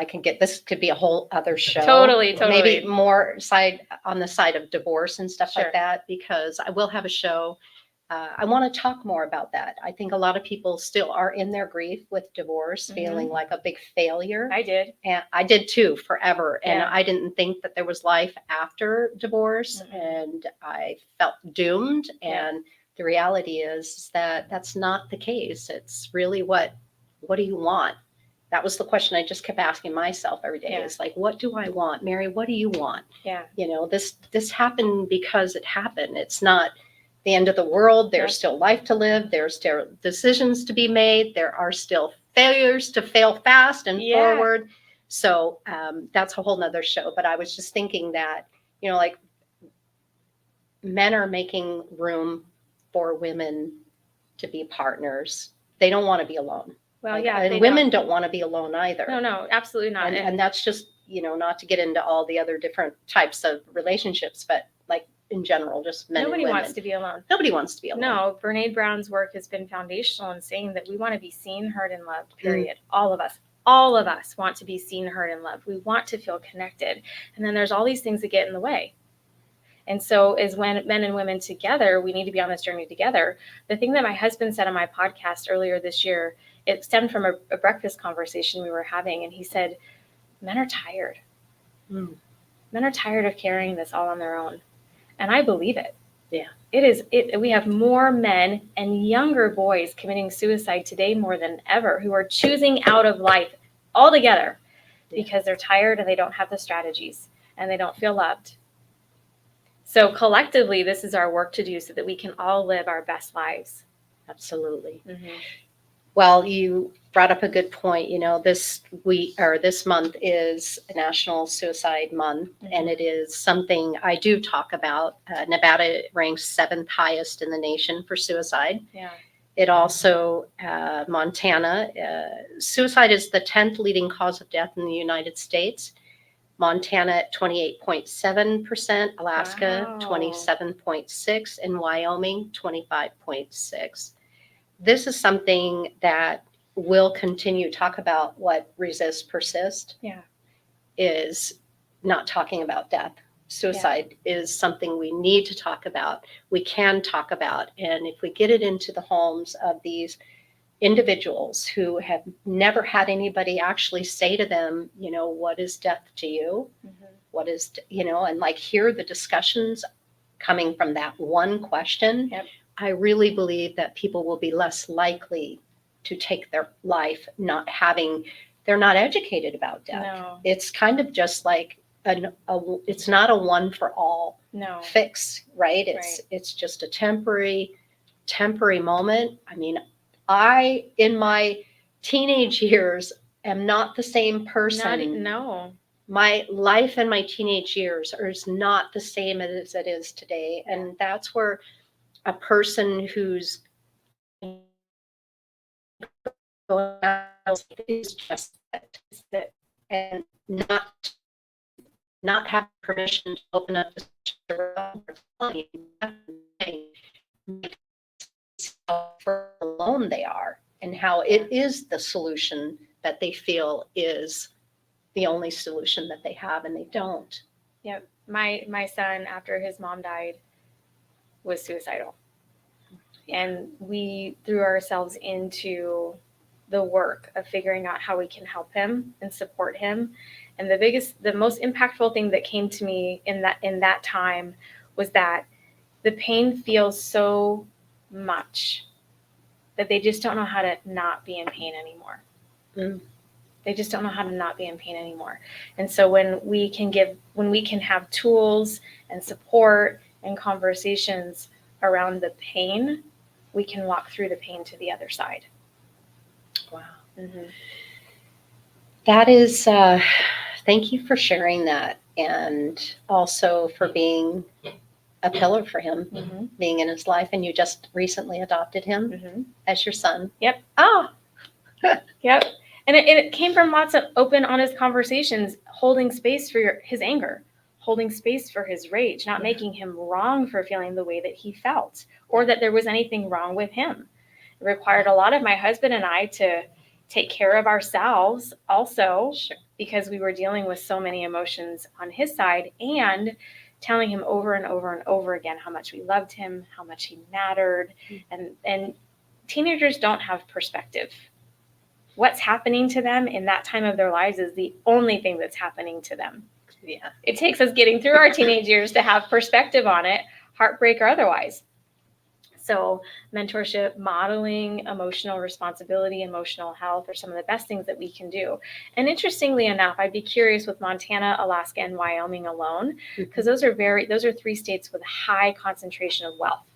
can this could be a whole other show. Totally. Maybe more on the side of divorce and stuff like that, because I will have a show I want to talk more about that. I think a lot of people still are in their grief with divorce, feeling like a big failure. I did. And I did too, forever. And Yeah. I didn't think that there was life after divorce. And I felt doomed. And the reality is that that's not the case. It's really what do you want? That was the question I just kept asking myself every day. Is like, what do I want? Mary, what do you want? Yeah. You know, this happened because it happened. It's not the end of the world. There's still life to live. There's still decisions to be made. There are still failures to fail fast and forward. So that's a whole nother show. But I was just thinking that, you know, like men are making room for women to be partners. They don't want to be alone. Well, And women don't want to be alone either. No, absolutely not. And that's just, you know, not to get into all the other different types of relationships, but like in general, just men nobody and women. wants to be alone. Nobody wants to be alone. No, Brene Brown's work has been foundational in saying that we want to be seen, heard, and loved, period. All of us want to be seen, heard, and loved. We want to feel connected. And then there's all these things that get in the way. And so as when men and women together, we need to be on this journey together. The thing that my husband said on my podcast earlier this year, it stemmed from a breakfast conversation we were having. And he said, men are tired. Men are tired of carrying this all on their own. And I believe it. Yeah. We have more men and younger boys committing suicide today more than ever who are choosing out of life altogether because they're tired and they don't have the strategies and they don't feel loved. So collectively, this is our work to do so that we can all live our best lives. Absolutely. Well, you brought up a good point. You know, this month is National Suicide Month, and it is something I do talk about. Nevada ranks 7th highest in the nation for suicide. Yeah. It also, Montana, suicide is the 10th leading cause of death in the United States. Montana at 28.7%, Alaska 27.6%, and Wyoming 25.6%. This is something that we'll continue to talk about. What resist, persist is not talking about death. Suicide is something we need to talk about. We can talk about. And if we get it into the homes of these individuals who have never had anybody actually say to them, you know, what is death to you? What is, you know, and like hear the discussions coming from that one question. I really believe that people will be less likely to take their life they're not educated about death. No. It's kind of just like it's not a one for all fix, right? It's just a temporary moment. I mean, in my teenage years, am not the same person. My life in my teenage years is not the same as it is today. And that's where a person who's going out is just that, and not have permission to open up how alone they are and how it is the solution that they feel is the only solution that they have, and they don't. Yep. My son, after his mom died, was suicidal. And we threw ourselves into the work of figuring out how we can help him and support him. And the most impactful thing that came to me in that time was that the pain feels so much that they just don't know how to not be in pain anymore. They just don't know how to not be in pain anymore. And so when we can have tools and support and conversations around the pain, we can walk through the pain to the other side. Wow. That is, thank you for sharing that, and also for being a pillar for him, being in his life. And you just recently adopted him as your son. Yep. Yep. And it came from lots of open, honest conversations, holding space for his anger, holding space for his rage, not making him wrong for feeling the way that he felt or that there was anything wrong with him. It required a lot of my husband and I to take care of ourselves also, because we were dealing with so many emotions on his side, and telling him over and over and over again how much we loved him, how much he mattered. And teenagers don't have perspective. What's happening to them in that time of their lives is the only thing that's happening to them. Yeah. It takes us getting through our teenage years to have perspective on it, heartbreak or otherwise. So mentorship, modeling, emotional responsibility, emotional health are some of the best things that we can do. And interestingly enough, I'd be curious with Montana, Alaska, and Wyoming alone, because those are 3 states with a high concentration of wealth.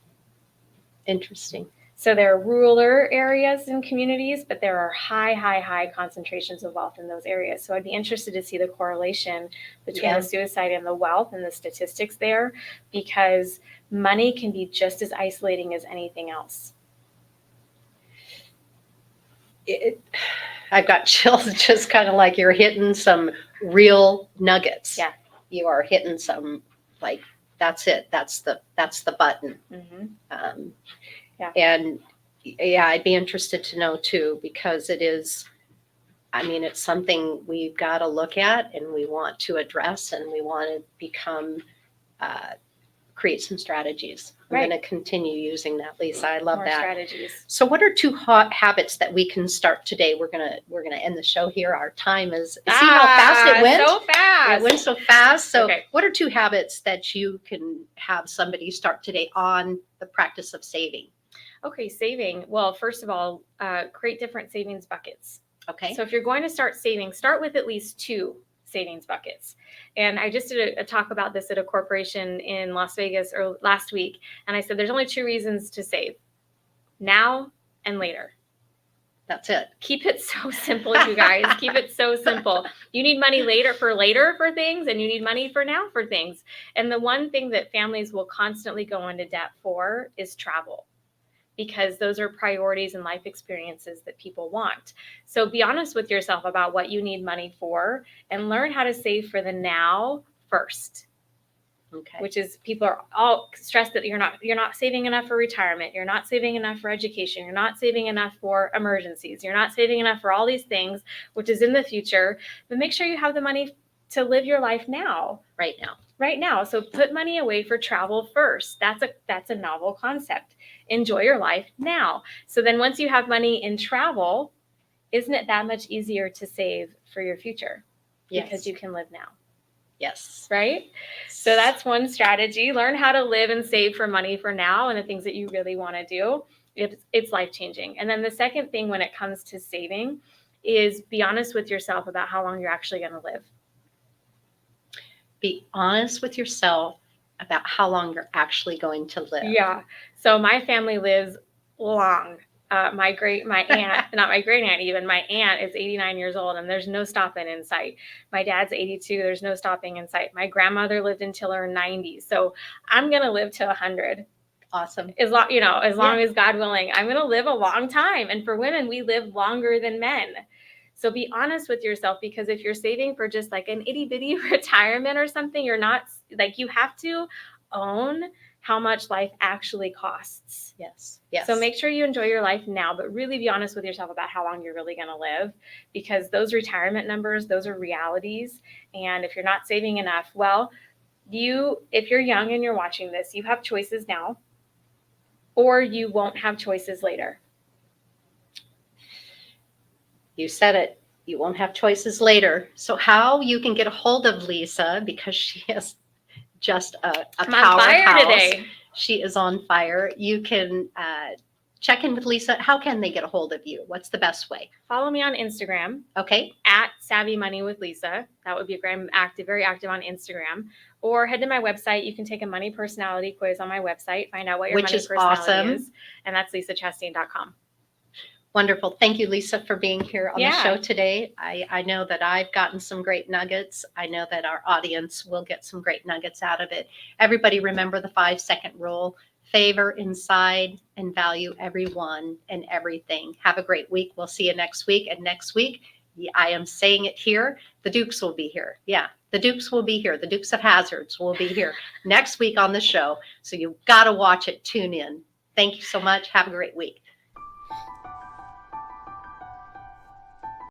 Interesting. So there are rural areas and communities, but there are high concentrations of wealth in those areas. So I'd be interested to see the correlation between the suicide and the wealth and the statistics there, because money can be just as isolating as anything else. I've got chills, just kind of like you're hitting some real nuggets. Yeah. You are hitting some, like, that's it. That's the button. Mm-hmm. And yeah, I'd be interested to know too, because it is, I mean, it's something we've got to look at and we want to address, and we want to become, create some strategies. I'm Right. going to continue using that, Lisa. I love More that. strategies. So what are 2 hot habits that we can start today? We're going to end the show here. Our time is, see how fast it went? So fast. It went so fast. So Okay. what are 2 habits that you can have somebody start today on the practice of saving? Okay, saving. Well, first of all, create different savings buckets. Okay. So if you're going to start saving, start with at least 2 savings buckets. And I just did a talk about this at a corporation in Las Vegas last week. And I said, there's only 2 reasons to save: now and later. That's it. Keep it so simple, you guys. Keep it so simple. You need money later for things, and you need money for now for things. And the one thing that families will constantly go into debt for is travel, because those are priorities and life experiences that people want. So be honest with yourself about what you need money for, and learn how to save for the now first. Okay. Which is, people are all stressed that you're not saving enough for retirement, you're not saving enough for education, you're not saving enough for emergencies, you're not saving enough for all these things, which is in the future. But make sure you have the money to live your life now. Right now. So put money away for travel first. That's a novel concept. Enjoy your life now. So then once you have money in travel, isn't it that much easier to save for your future? Yes. Because you can live now. Yes. Right? So that's one strategy. Learn how to live and save for money for now and the things that you really want to do. It's life-changing. And then the second thing when it comes to saving is be honest with yourself about how long you're actually going to live. Be honest with yourself about how long you're actually going to live. Yeah. So my family lives long. My aunt, not my great aunt even, my aunt is 89 years old and there's no stopping in sight. My dad's 82, there's no stopping in sight. My grandmother lived until her 90s. So I'm going to live to 100. Awesome. As long as God willing, I'm going to live a long time. And for women, we live longer than men. So be honest with yourself, because if you're saving for just like an itty bitty retirement or something, you're not, like, you have to own how much life actually costs. Yes. Yes. So make sure you enjoy your life now, but really be honest with yourself about how long you're really going to live, because those retirement numbers, those are realities. And if you're not saving enough, well, if you're young and you're watching this, you have choices now, or you won't have choices later. You said it. You won't have choices later. So how you can get a hold of Lisa, because she is just a I'm on fire powerhouse today. She is on fire. You can check in with Lisa. How can they get a hold of you? What's the best way? Follow me on Instagram Okay. at Savvy Money with Lisa. That would be great. I'm very active on Instagram. Or head to my website. You can take a money personality quiz on my website. Find out what your money personality is. And that's LisaChastain.com. Wonderful. Thank you, Lisa, for being here on the Yeah. show today. I know that I've gotten some great nuggets. I know that our audience will get some great nuggets out of it. Everybody remember the 5-second rule: favor inside and value everyone and everything. Have a great week. We'll see you next week. And next week, I am saying it here, the Dukes will be here. Yeah, the Dukes will be here. The Dukes of Hazzards will be here next week on the show. So you've got to watch it. Tune in. Thank you so much. Have a great week.